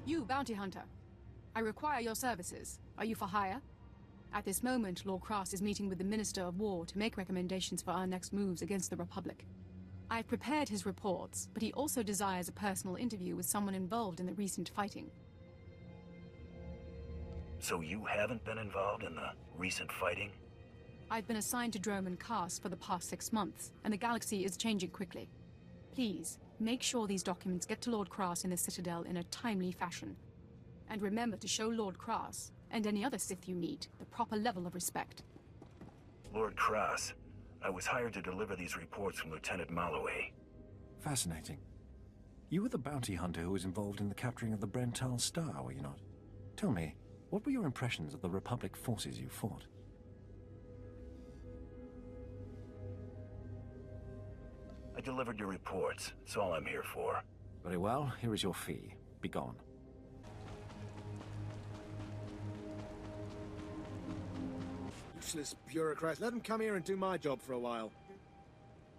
You, bounty hunter. I require your services. Are you for hire? At this moment, Lord Kaas is meeting with the Minister of War to make recommendations for our next moves against the Republic. I've prepared his reports, but he also desires a personal interview with someone involved in the recent fighting. So you haven't been involved in the recent fighting? I've been assigned to Dromund Kaas for the past 6 months, and the galaxy is changing quickly. Please, make sure these documents get to Lord Kaas in the Citadel in a timely fashion. And remember to show Lord Kaas, and any other Sith you meet, the proper level of respect. Lord Kaas, I was hired to deliver these reports from Lieutenant Malloy. Fascinating. You were the bounty hunter who was involved in the capturing of the Brental Star, were you not? Tell me, what were your impressions of the Republic forces you fought? I delivered your reports. That's all I'm here for. Very well, here is your fee. Be gone. Useless bureaucrats. Let them come here and do my job for a while.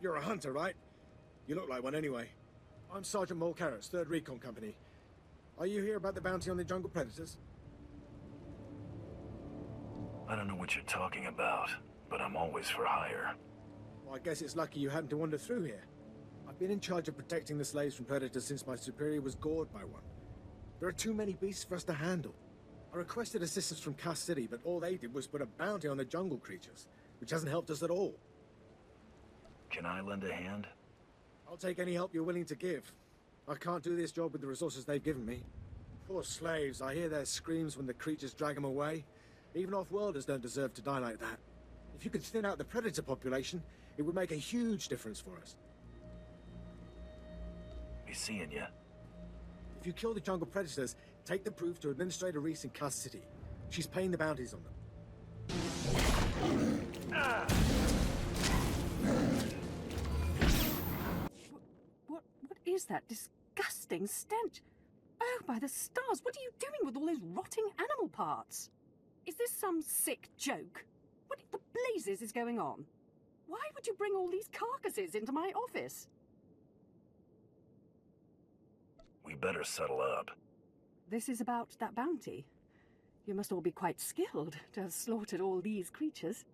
You're a hunter, right? You look like one anyway. I'm Sergeant Mulcaris, 3rd Recon Company. Are you here about the bounty on the jungle predators? I don't know what you're talking about, but I'm always for hire. Well, I guess it's lucky you happened to wander through here. I've been in charge of protecting the slaves from predators since my superior was gored by one. There are too many beasts for us to handle. I requested assistance from Kaas City, but all they did was put a bounty on the jungle creatures, which hasn't helped us at all. Can I lend a hand? I'll take any help you're willing to give. I can't do this job with the resources they've given me. Poor slaves, I hear their screams when the creatures drag them away. Even off-worlders don't deserve to die like that. If you could thin out the predator population, it would make a huge difference for us. Be seeing ya. If you kill the jungle predators, take the proof to Administrator Reese in Kaas City. She's paying the bounties on them. What is that disgusting stench? Oh, by the stars, what are you doing with all those rotting animal parts? Is this some sick joke? What the blazes is going on? Why would you bring all these carcasses into my office? We better settle up. This is about that bounty. You must all be quite skilled to have slaughtered all these creatures.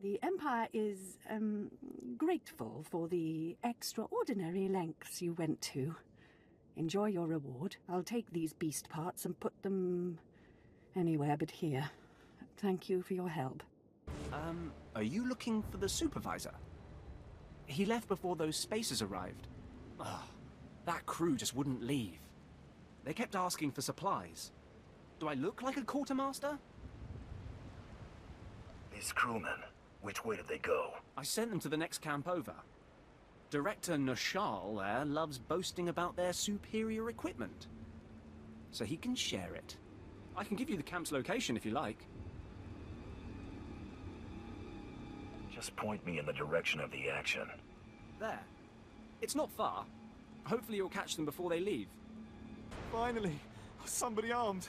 The Empire is, grateful for the extraordinary lengths you went to. Enjoy your reward. I'll take these beast parts and put them anywhere but here. Thank you for your help. Are you looking for the supervisor? He left before those spacers arrived. Ugh, that crew just wouldn't leave. They kept asking for supplies. Do I look like a quartermaster? These crewmen, which way did they go? I sent them to the next camp over. Director Nashal there loves boasting about their superior equipment. So he can share it. I can give you the camp's location if you like. Just point me in the direction of the action. There. It's not far. Hopefully you'll catch them before they leave. Finally! Somebody armed!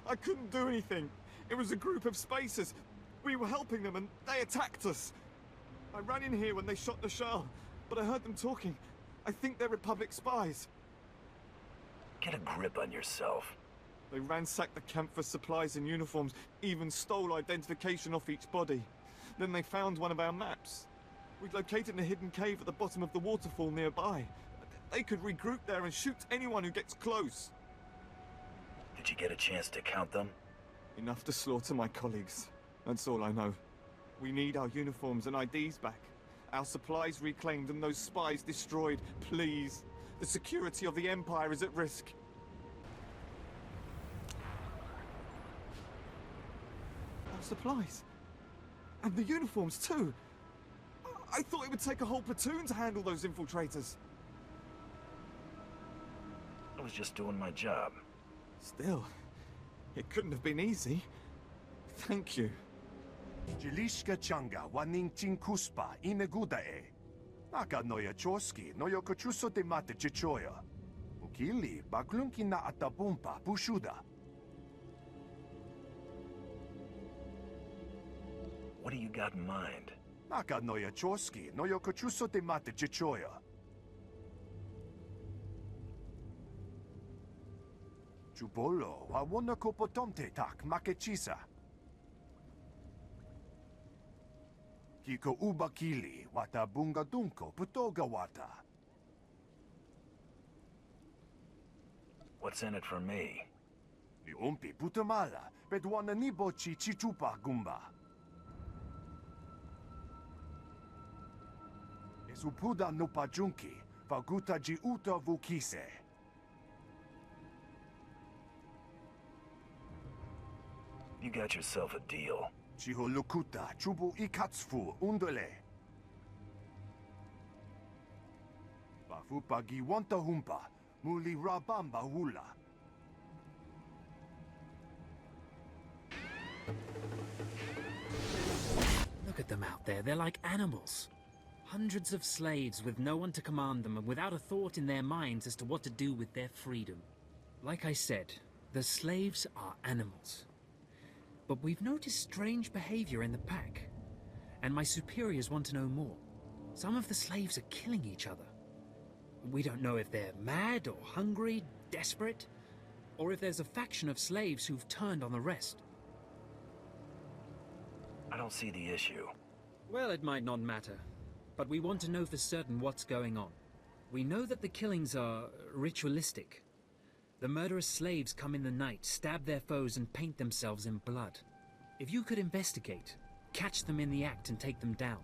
I couldn't do anything! It was a group of spacers! We were helping them and they attacked us! I ran in here when they shot the shell, but I heard them talking. I think they're Republic spies. Get a grip on yourself. They ransacked the camp for supplies and uniforms, even stole identification off each body. Then they found one of our maps. We'd located a hidden cave at the bottom of the waterfall nearby. They could regroup there and shoot anyone who gets close. Did you get a chance to count them? Enough to slaughter my colleagues. That's all I know. We need our uniforms and IDs back. Our supplies reclaimed and those spies destroyed. Please. The security of the Empire is at risk. Our supplies. And the uniforms too. I thought it would take a whole platoon to handle those infiltrators. I was just doing my job. Still, it couldn't have been easy. Thank you. Jiliska changa waning chinkuspa inegudae. Naka noya choski noyo kochuso de mate chichoya. Ukili baklunki na atabumpa pushuda. What do you got in mind? Naka noya choski noyo kochuso de mate chichoya. Chubolo, wawona kopotomte tak makechisa. Kiko ubakili, wata bunga dunko, putoga wata. What's in it for me? Ni umpi putamala, bedwana nibochi chichupa gumba. Esupuda nupajunki, faguta ji uta vukise. You got yourself a deal. Chiholukuta, chubu ikatsufu, undole. Bafupagi wanta humpa, muli rabamba hula. Look at them out there, they're like animals. Hundreds of slaves with no one to command them and without a thought in their minds as to what to do with their freedom. Like I said, the slaves are animals. But we've noticed strange behavior in the pack. And my superiors want to know more. Some of the slaves are killing each other. We don't know if they're mad or hungry, desperate, or if there's a faction of slaves who've turned on the rest. I don't see the issue. Well, it might not matter. But we want to know for certain what's going on. We know that the killings are ritualistic. The murderous slaves come in the night, stab their foes, and paint themselves in blood. If you could investigate, catch them in the act and take them down,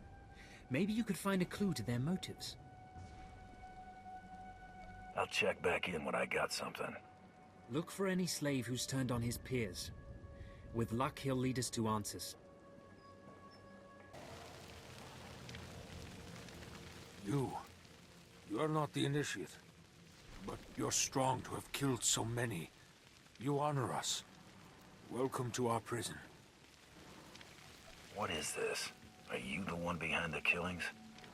maybe you could find a clue to their motives. I'll check back in when I got something. Look for any slave who's turned on his peers. With luck, he'll lead us to answers. You're not the initiate. But you're strong to have killed so many. You honor us. Welcome to our prison. What is this? Are you the one behind the killings?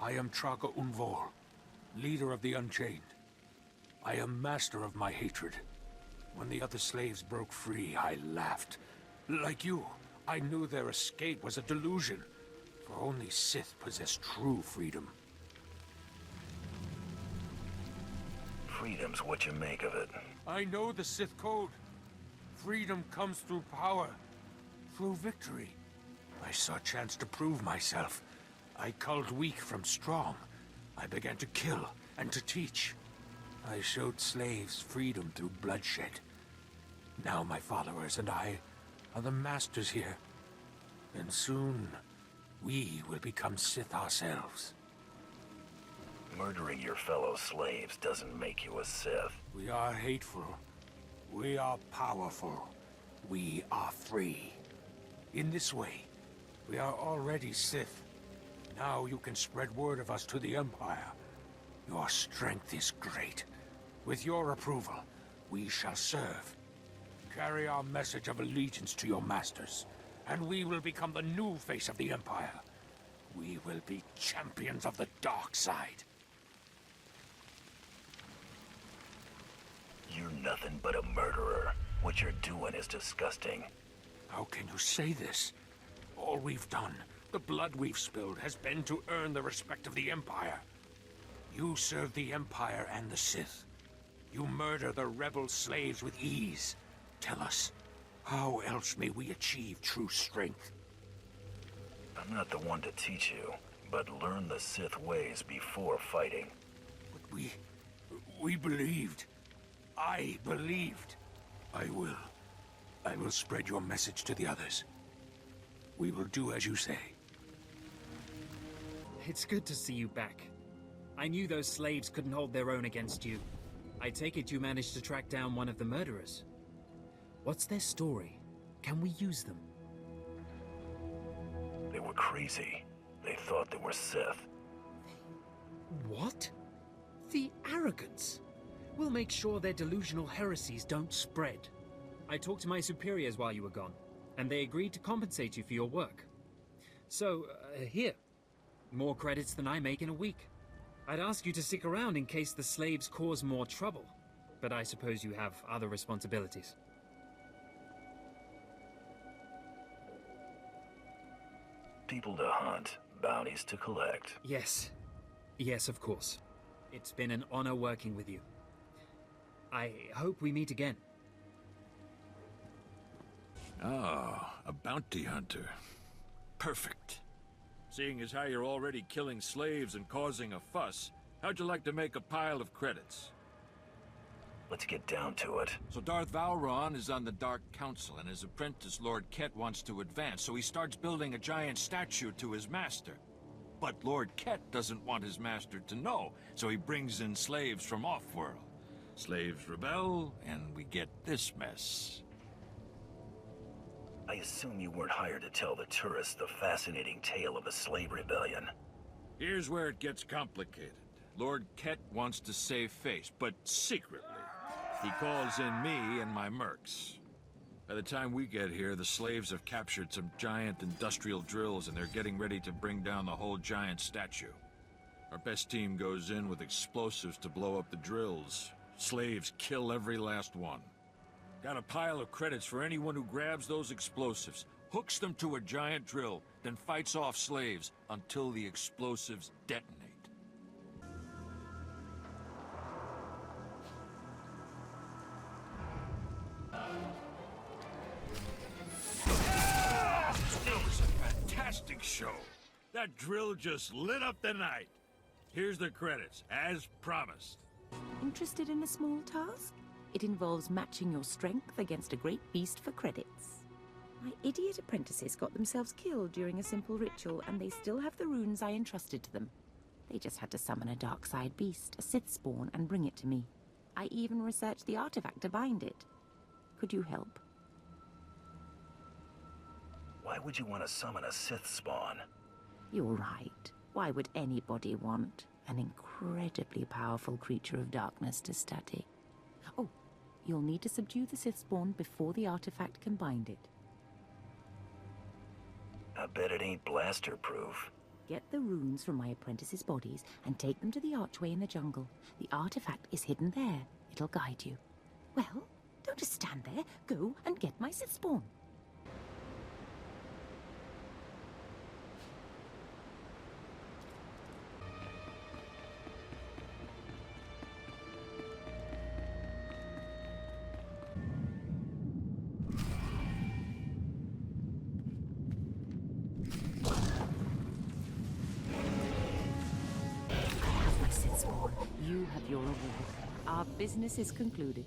I am Traga Unvol, leader of the Unchained. I am master of my hatred. When the other slaves broke free, I laughed. Like you, I knew their escape was a delusion, for only Sith possess true freedom. Freedom's what you make of it. I know the Sith code. Freedom comes through power, through victory. I saw a chance to prove myself. I culled weak from strong. I began to kill and to teach. I showed slaves freedom through bloodshed. Now my followers and I are the masters here. And soon, we will become Sith ourselves. Murdering your fellow slaves doesn't make you a Sith. We are hateful. We are powerful. We are free. In this way, we are already Sith. Now you can spread word of us to the Empire. Your strength is great. With your approval, we shall serve. Carry our message of allegiance to your masters, and we will become the new face of the Empire. We will be champions of the dark side. You're nothing but a murderer. What you're doing is disgusting. How can you say this? All we've done, the blood we've spilled, has been to earn the respect of the Empire. You serve the Empire and the Sith. You murder the rebel slaves with ease. Tell us, how else may we achieve true strength? I'm not the one to teach you, but learn the Sith ways before fighting. But we believed. I believed. I will spread your message to the others. We will do as you say. It's good to see you back. I knew those slaves couldn't hold their own against you. I take it you managed to track down one of the murderers. What's their story? Can we use them? They were crazy. They thought they were Sith. What? The arrogance! We'll make sure their delusional heresies don't spread. I talked to my superiors while you were gone, and they agreed to compensate you for your work. So, here. More credits than I make in a week. I'd ask you to stick around in case the slaves cause more trouble, but I suppose you have other responsibilities. People to hunt, bounties to collect. Yes. Yes, of course. It's been an honor working with you. I hope we meet again. Oh, a bounty hunter. Perfect. Seeing as how you're already killing slaves and causing a fuss, how'd you like to make a pile of credits? Let's get down to it. So Darth Vowron is on the Dark Council, and his apprentice Lord Ket wants to advance, so he starts building a giant statue to his master. But Lord Ket doesn't want his master to know, so he brings in slaves from off-world. Slaves rebel, and we get this mess. I assume you weren't hired to tell the tourists the fascinating tale of a slave rebellion. Here's where it gets complicated. Lord Ket wants to save face, but secretly. He calls in me and my mercs. By the time we get here, the slaves have captured some giant industrial drills, and they're getting ready to bring down the whole giant statue. Our best team goes in with explosives to blow up the drills. Slaves kill every last one. Got a pile of credits for anyone who grabs those explosives, hooks them to a giant drill, then fights off slaves until the explosives detonate. That was a fantastic show. That drill just lit up the night. Here's the credits, as promised. Interested in a small task? It involves matching your strength against a great beast for credits. My idiot apprentices got themselves killed during a simple ritual, and they still have the runes I entrusted to them. They just had to summon a dark side beast, a Sith spawn, and bring it to me. I even researched the artifact to bind it. Could you help? Why would you want to summon a Sith spawn? You're right. Why would anybody want an incredibly powerful creature of darkness to study? Oh, you'll need to subdue the Sith spawn before the artifact can bind it. I bet it ain't blaster-proof. Get the runes from my apprentices' bodies and take them to the archway in the jungle. The artifact is hidden there. It'll guide you. Well, don't just stand there. Go and get my Sith spawn. You have your reward. Our business is concluded.